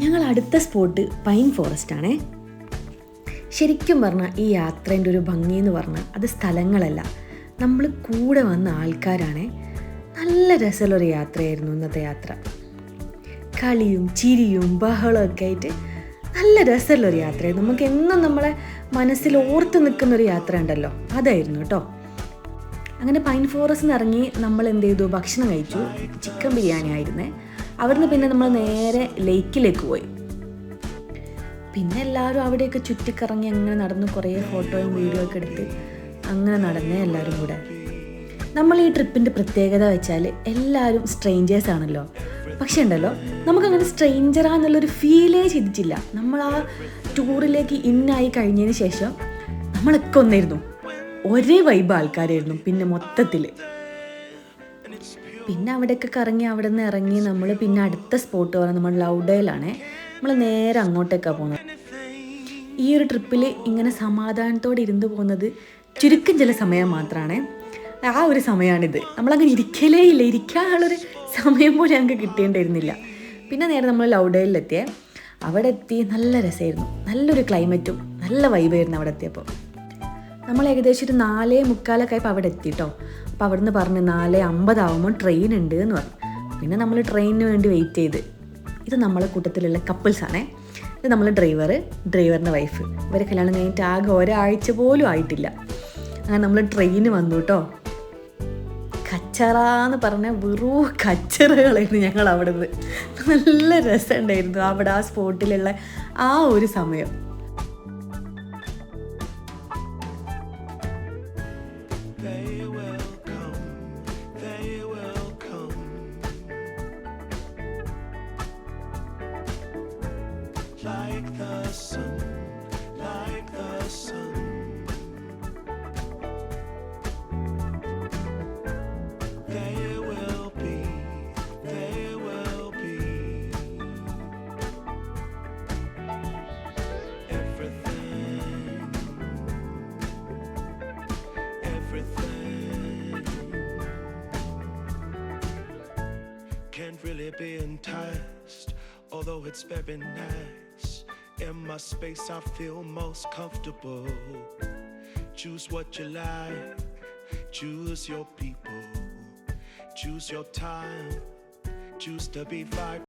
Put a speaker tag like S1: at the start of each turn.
S1: ഞങ്ങൾ അടുത്ത spot pine forest ആണേ. ശരിക്കും പറഞ്ഞാൽ ഈ യാത്രേൻ്റെ ഒരു ഭംഗി എന്ന് പറഞ്ഞാൽ അത് സ്ഥലങ്ങളല്ല, നമ്മൾ കൂടെ വന്ന ആൾക്കാരാണേ. നല്ല രസമുള്ളൊരു യാത്രയായിരുന്നു ഇന്നത്തെ യാത്ര. കളിയും ചിരിയും ബഹളമൊക്കെ ആയിട്ട് നല്ല രസമുള്ളൊരു യാത്രയായിരുന്നു. നമുക്ക് എന്നും നമ്മളെ മനസ്സിൽ ഓർത്ത് നിൽക്കുന്നൊരു യാത്ര ഉണ്ടല്ലോ, അതായിരുന്നു കേട്ടോ. അങ്ങനെ പൈൻ ഫോറസ്റ്റിൽ നിന്ന് ഇറങ്ങി നമ്മൾ എന്ത് ചെയ്തു, ഭക്ഷണം കഴിച്ചു. ചിക്കൻ ബിരിയാണി ആയിരുന്നേ. അവിടുന്ന് പിന്നെ നമ്മൾ നേരെ ലേക്കിലേക്ക് പോയി. പിന്നെ എല്ലാവരും അവിടെയൊക്കെ ചുറ്റിക്കറങ്ങി അങ്ങനെ നടന്നു, കുറേ ഫോട്ടോയും വീഡിയോ ഒക്കെ എടുത്ത് അങ്ങനെ നടന്നേ എല്ലാവരും കൂടെ. നമ്മൾ ഈ ട്രിപ്പിൻ്റെ പ്രത്യേകത വെച്ചാൽ എല്ലാവരും സ്ട്രേഞ്ചേഴ്സ് ആണല്ലോ. പക്ഷേ ഉണ്ടല്ലോ, നമുക്കങ്ങനെ സ്ട്രേഞ്ചറാന്നുള്ളൊരു ഫീലേ ചെയ്തിട്ടില്ല. നമ്മൾ ആ ടൂറിലേക്ക് ഇന്നായി കഴിഞ്ഞതിന് ശേഷം നമ്മളൊക്കെ ഒന്നായിരുന്നു, ഒരേ വൈബ് ആൾക്കാരായിരുന്നു. പിന്നെ മൊത്തത്തിൽ പിന്നെ അവിടെയൊക്കെ കറങ്ങി അവിടെ നിന്ന് ഇറങ്ങി നമ്മൾ പിന്നെ അടുത്ത സ്പോട്ട് പറഞ്ഞാൽ നമ്മൾ ലൗഡേയിലാണേ. നമ്മൾ നേരെ അങ്ങോട്ടേക്കാണ് പോകുന്നത്. ഈ ഒരു ട്രിപ്പിൽ ഇങ്ങനെ സമാധാനത്തോടെ ഇരുന്ന് പോകുന്നത് ചുരുക്കം ചില സമയം മാത്രമാണ്. ആ ഒരു സമയമാണിത്. നമ്മളങ്ങനെ ഇരിക്കലേ ഇല്ല, ഇരിക്കാനുള്ളൊരു സമയം പോലും ഞങ്ങൾക്ക് കിട്ടേണ്ടിയിരുന്നില്ല. പിന്നെ നേരെ നമ്മൾ ലൗഡേയിലെത്തിയേ. അവിടെ എത്തി നല്ല രസമായിരുന്നു, നല്ലൊരു ക്ലൈമറ്റും നല്ല വൈബായിരുന്നു അവിടെ എത്തിയപ്പോൾ. നമ്മൾ ഏകദേശം ഒരു 4:45 ആയപ്പോൾ അവിടെ എത്തിട്ടോ. അപ്പോൾ അവിടെ നിന്ന് പറഞ്ഞ് 4:50 ആകുമ്പോൾ ട്രെയിൻ ഉണ്ട് എന്ന് പറഞ്ഞു. പിന്നെ നമ്മൾ ട്രെയിനിന് വേണ്ടി വെയിറ്റ് ചെയ്ത്. ഇത് നമ്മളെ കൂട്ടത്തിലുള്ള കപ്പിൾസാണേ. ഇത് നമ്മൾ ഡ്രൈവറിൻ്റെ വൈഫ്. ഇവരെ കല്യാണം കഴിഞ്ഞിട്ട് ആകെ ഒരാഴ്ച പോലും ആയിട്ടില്ല. അങ്ങനെ നമ്മൾ ട്രെയിന് വന്നു കേട്ടോ. കച്ചറാന്ന് പറഞ്ഞാൽ വെറും കച്ചറകളായിരുന്നു ഞങ്ങൾ അവിടെ നിന്ന്. നല്ല രസമുണ്ടായിരുന്നു അവിടെ ആ സ്പോട്ടിലുള്ള ആ ഒരു സമയം.
S2: Like the sun, like the sun. They will be, they will be. Everything, everything can't really be enticed, although it's very nice. In my space I feel most comfortable. Choose what you like, choose your people, choose your time, choose to be vibrant.